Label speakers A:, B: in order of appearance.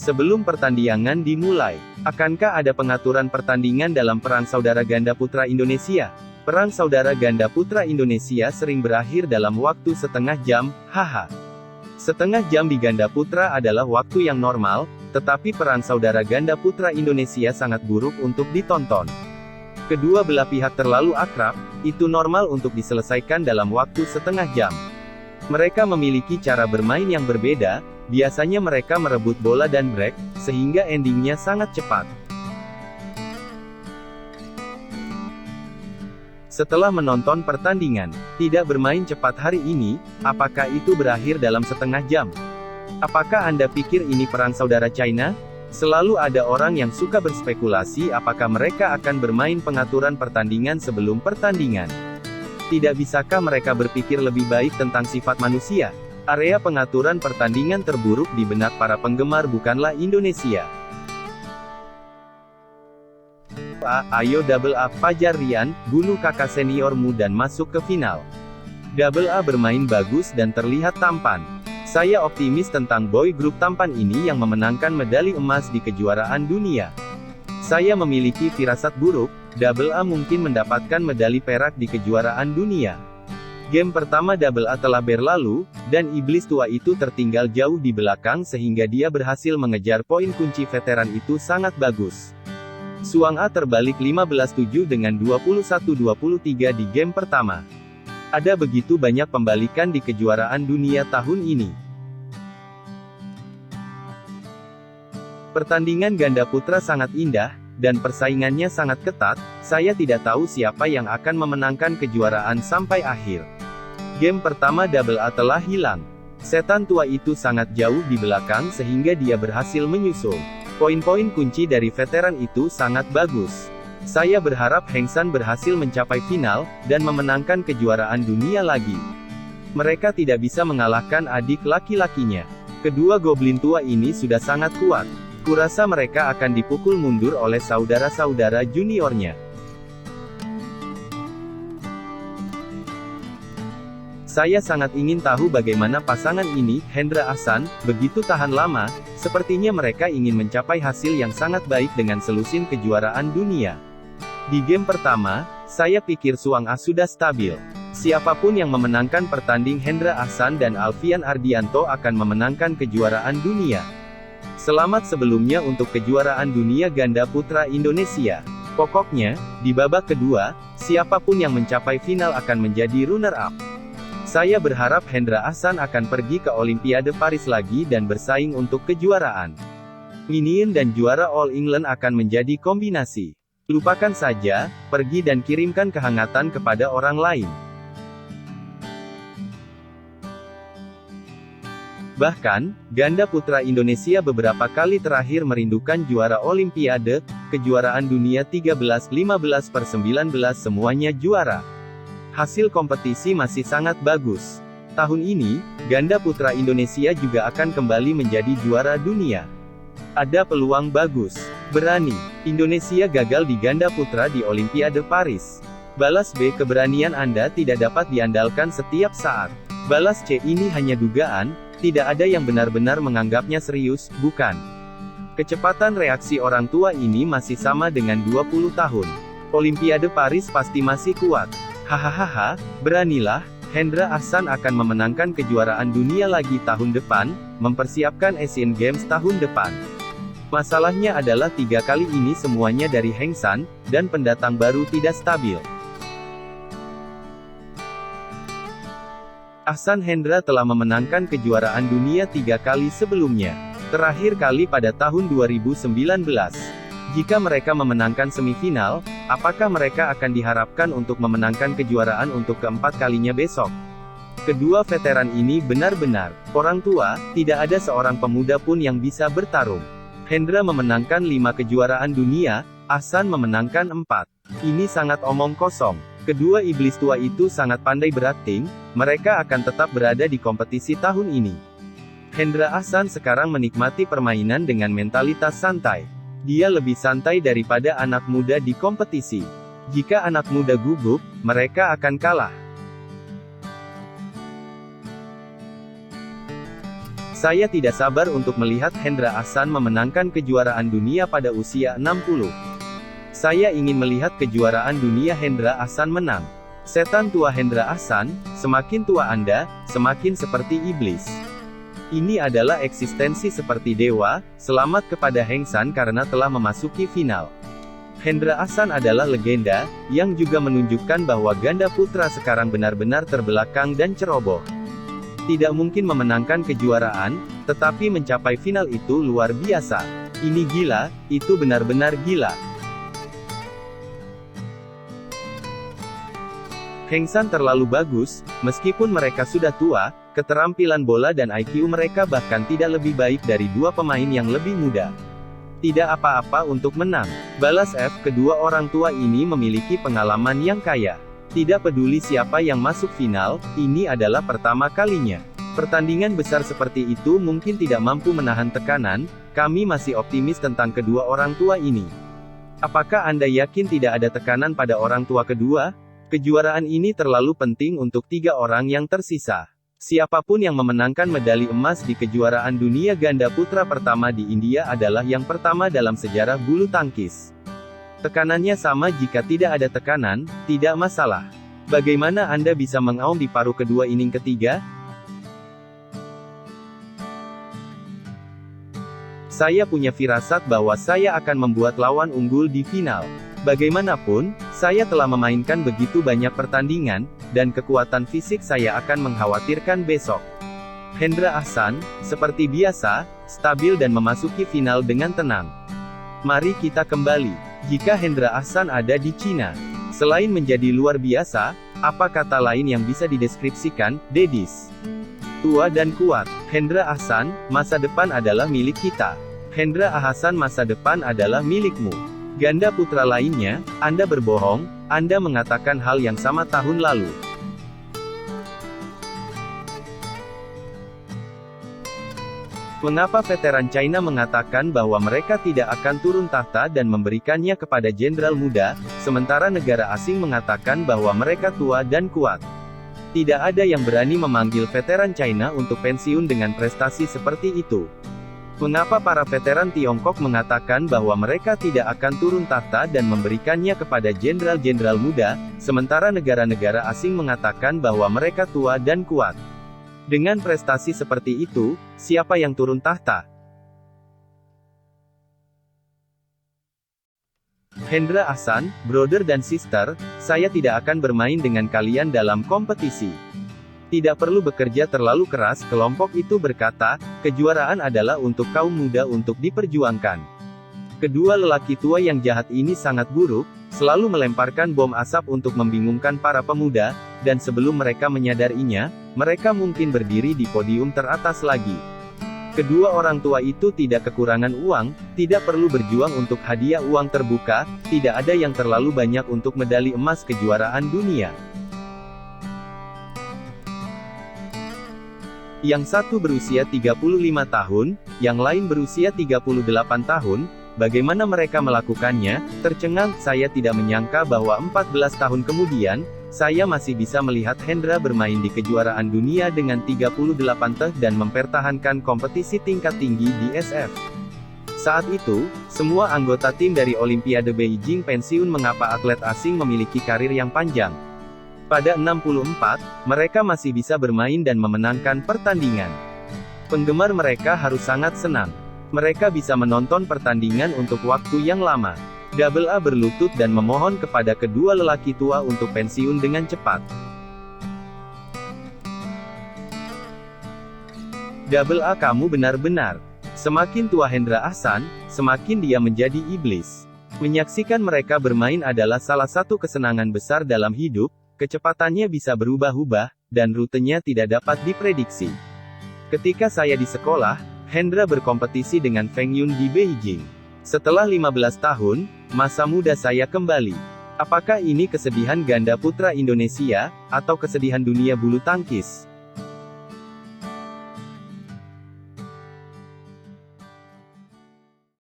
A: Sebelum pertandingan dimulai, akankah ada pengaturan pertandingan dalam Perang Saudara Ganda Putra Indonesia? Perang Saudara Ganda Putra Indonesia sering berakhir dalam waktu setengah jam, haha. Setengah jam di ganda putra adalah waktu yang normal, tetapi Perang Saudara Ganda Putra Indonesia sangat buruk untuk ditonton. Kedua belah pihak terlalu akrab, itu normal untuk diselesaikan dalam waktu setengah jam. Mereka memiliki cara bermain yang berbeda, biasanya mereka merebut bola dan break, sehingga endingnya sangat cepat. Setelah menonton pertandingan, tidak bermain cepat hari ini, apakah itu berakhir dalam setengah jam? Apakah Anda pikir ini Perang Saudara China? Selalu ada orang yang suka berspekulasi apakah mereka akan bermain pengaturan pertandingan sebelum pertandingan. Tidak bisakah mereka berpikir lebih baik tentang sifat manusia? Area pengaturan pertandingan terburuk di benak para penggemar bukanlah Indonesia. Ayo Double A, Fajar Rian, bunuh kakak seniormu dan masuk ke final. Double A bermain bagus dan terlihat tampan. Saya optimis tentang boy group tampan ini yang memenangkan medali emas di kejuaraan dunia. Saya memiliki firasat buruk, Double A mungkin mendapatkan medali perak di kejuaraan dunia. Game pertama Double A telah berlalu, dan iblis tua itu tertinggal jauh di belakang sehingga dia berhasil mengejar poin kunci veteran itu sangat bagus. Suang A terbalik 15-7 dengan 21-23 di game pertama. Ada begitu banyak pembalikan di kejuaraan dunia tahun ini. Pertandingan ganda putra sangat indah, dan persaingannya sangat ketat. Saya tidak tahu siapa yang akan memenangkan kejuaraan sampai akhir. Game pertama Double A telah hilang. Setan tua itu sangat jauh di belakang sehingga dia berhasil menyusul. Poin-poin kunci dari veteran itu sangat bagus. Saya berharap Heng San berhasil mencapai final, dan memenangkan kejuaraan dunia lagi. Mereka tidak bisa mengalahkan adik laki-lakinya. Kedua goblin tua ini sudah sangat kuat. Kurasa mereka akan dipukul mundur oleh saudara-saudara juniornya. Saya sangat ingin tahu bagaimana pasangan ini, Hendra Ahsan, begitu tahan lama. Sepertinya mereka ingin mencapai hasil yang sangat baik dengan selusin kejuaraan dunia. Di game pertama, saya pikir Suang A sudah stabil. Siapapun yang memenangkan pertanding Hendra Ahsan dan Alfian Ardianto akan memenangkan kejuaraan dunia. Selamat sebelumnya untuk kejuaraan dunia ganda putra Indonesia. Pokoknya, di babak kedua, siapapun yang mencapai final akan menjadi runner-up. Saya berharap Hendra Ahsan akan pergi ke Olimpiade Paris lagi dan bersaing untuk kejuaraan. Minion dan juara All England akan menjadi kombinasi. Lupakan saja, pergi dan kirimkan kehangatan kepada orang lain. Bahkan, ganda putra Indonesia beberapa kali terakhir merindukan juara Olimpiade, kejuaraan dunia 13, 15 per 19 semuanya juara. Hasil kompetisi masih sangat bagus. Tahun ini, ganda putra Indonesia juga akan kembali menjadi juara dunia. Ada peluang bagus. Berani. Indonesia gagal di ganda putra di Olimpiade Paris. Balas B, keberanian Anda tidak dapat diandalkan setiap saat. Balas C, ini hanya dugaan, tidak ada yang benar-benar menganggapnya serius, bukan? Kecepatan reaksi orang tua ini masih sama dengan 20 tahun. Olimpiade Paris pasti masih kuat. Hahaha, beranilah, Hendra Ahsan akan memenangkan kejuaraan dunia lagi tahun depan, mempersiapkan Asian Games tahun depan. Masalahnya adalah 3 kali ini semuanya dari Heng San, dan pendatang baru tidak stabil. Ahsan Hendra telah memenangkan kejuaraan dunia 3 kali sebelumnya. Terakhir kali pada tahun 2019. Jika mereka memenangkan semifinal, apakah mereka akan diharapkan untuk memenangkan kejuaraan untuk keempat kalinya besok? Kedua veteran ini benar-benar orang tua, tidak ada seorang pemuda pun yang bisa bertarung. Hendra memenangkan 5 kejuaraan dunia, Ahsan memenangkan 4. Ini sangat omong kosong. Kedua iblis tua itu sangat pandai berakting, mereka akan tetap berada di kompetisi tahun ini. Hendra Ahsan sekarang menikmati permainan dengan mentalitas santai. Dia lebih santai daripada anak muda di kompetisi. Jika anak muda gugup, mereka akan kalah. Saya tidak sabar untuk melihat Hendra Ahsan memenangkan kejuaraan dunia pada usia 60. Saya ingin melihat kejuaraan dunia Hendra Ahsan menang. Setan tua Hendra Ahsan, semakin tua Anda, semakin seperti iblis. Ini adalah eksistensi seperti dewa. Selamat kepada Heng San karena telah memasuki final. Hendra Ahsan adalah legenda, yang juga menunjukkan bahwa ganda putra sekarang benar-benar terbelakang dan ceroboh. Tidak mungkin memenangkan kejuaraan, tetapi mencapai final itu luar biasa. Ini gila, itu benar-benar gila. Heng San terlalu bagus, meskipun mereka sudah tua, keterampilan bola dan IQ mereka bahkan tidak lebih baik dari dua pemain yang lebih muda. Tidak apa-apa untuk menang. Balas F, kedua orang tua ini memiliki pengalaman yang kaya. Tidak peduli siapa yang masuk final, ini adalah pertama kalinya. Pertandingan besar seperti itu mungkin tidak mampu menahan tekanan, kami masih optimis tentang kedua orang tua ini. Apakah Anda yakin tidak ada tekanan pada orang tua kedua? Kejuaraan ini terlalu penting untuk tiga orang yang tersisa. Siapapun yang memenangkan medali emas di kejuaraan dunia ganda putra pertama di India adalah yang pertama dalam sejarah bulu tangkis. Tekanannya sama jika tidak ada tekanan, tidak masalah. Bagaimana Anda bisa mengaum di paruh kedua inning ketiga? Saya punya firasat bahwa saya akan membuat lawan unggul di final. Bagaimanapun, saya telah memainkan begitu banyak pertandingan, dan kekuatan fisik saya akan mengkhawatirkan besok. Hendra Ahsan, seperti biasa, stabil dan memasuki final dengan tenang. Mari kita kembali. Jika Hendra Ahsan ada di Cina, selain menjadi luar biasa, apa kata lain yang bisa dideskripsikan? Dedis. Tua dan kuat. Hendra Ahsan, masa depan adalah milik kita. Hendra Ahsan, masa depan adalah milikmu. Ganda putra lainnya, Anda berbohong, Anda mengatakan hal yang sama tahun lalu. Mengapa veteran China mengatakan bahwa mereka tidak akan turun tahta dan memberikannya kepada jenderal muda, sementara negara asing mengatakan bahwa mereka tua dan kuat? Tidak ada yang berani memanggil veteran China untuk pensiun dengan prestasi seperti itu. Mengapa para veteran Tiongkok mengatakan bahwa mereka tidak akan turun tahta dan memberikannya kepada jenderal-jenderal muda, sementara negara-negara asing mengatakan bahwa mereka tua dan kuat? Dengan prestasi seperti itu, siapa yang turun tahta? Hendra Ahsan, brother dan sister, saya tidak akan bermain dengan kalian dalam kompetisi. Tidak perlu bekerja terlalu keras, kelompok itu berkata, kejuaraan adalah untuk kaum muda untuk diperjuangkan. Kedua lelaki tua yang jahat ini sangat buruk, selalu melemparkan bom asap untuk membingungkan para pemuda, dan sebelum mereka menyadarinya, mereka mungkin berdiri di podium teratas lagi. Kedua orang tua itu tidak kekurangan uang, tidak perlu berjuang untuk hadiah uang terbuka, tidak ada yang terlalu banyak untuk medali emas kejuaraan dunia. Yang satu berusia 35 tahun, yang lain berusia 38 tahun, bagaimana mereka melakukannya? Tercengang, saya tidak menyangka bahwa 14 tahun kemudian, saya masih bisa melihat Hendra bermain di kejuaraan dunia dengan 38 tahun dan mempertahankan kompetisi tingkat tinggi di SF. Saat itu, semua anggota tim dari Olimpiade Beijing pensiun. Mengapa atlet asing memiliki karir yang panjang? Pada 64, mereka masih bisa bermain dan memenangkan pertandingan. Penggemar mereka harus sangat senang. Mereka bisa menonton pertandingan untuk waktu yang lama. Double A berlutut dan memohon kepada kedua lelaki tua untuk pensiun dengan cepat. Double A, kamu benar-benar. Semakin tua Hendra Ahsan, semakin dia menjadi iblis. Menyaksikan mereka bermain adalah salah satu kesenangan besar dalam hidup, kecepatannya bisa berubah-ubah, dan rutenya tidak dapat diprediksi. Ketika saya di sekolah, Hendra berkompetisi dengan Feng Yun di Beijing. Setelah 15 tahun, masa muda saya kembali. Apakah ini kesedihan ganda putra Indonesia, atau kesedihan dunia bulu tangkis?